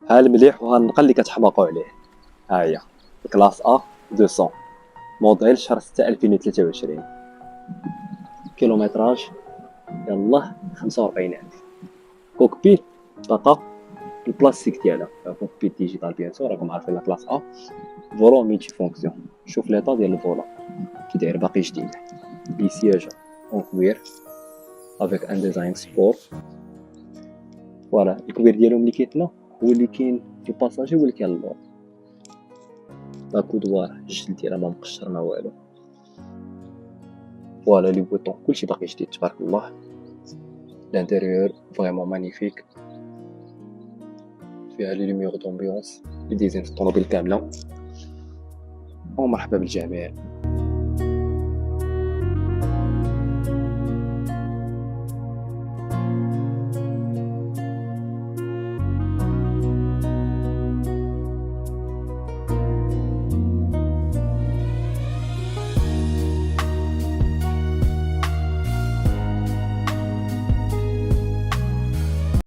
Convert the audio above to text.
ها المليح وها النقل اللي كتحماقوا عليه. ها هي كلاس ا 200 موديل شهر 6 2023. كيلومتراج يلاه 45000. كوكبيت بطاقة البلاستيك ديالها كوكبيت ديجيتال بيان راكم عارفين لا كلاس ا. فولون ميتي فونكسيون. شوف ليطا ديال الفولون كي داير باقي جديد. لي سياج اون كوير افيك ان ديزاين سبور. فوالا الكوير ديالهم اللي كيتلا هو اللي كاين في الباساجي واللي كاين اللور. لا كودوار الجلد ديالها ما مقشر ما والو. فوالا لي بوطون كلشي باقي جديد تبارك الله. الانتيريور فريمون مانيفيك فيها لي لوميير دومبيونس لي ديزاين الطوموبيل كامله. ومرحبا بالجميع.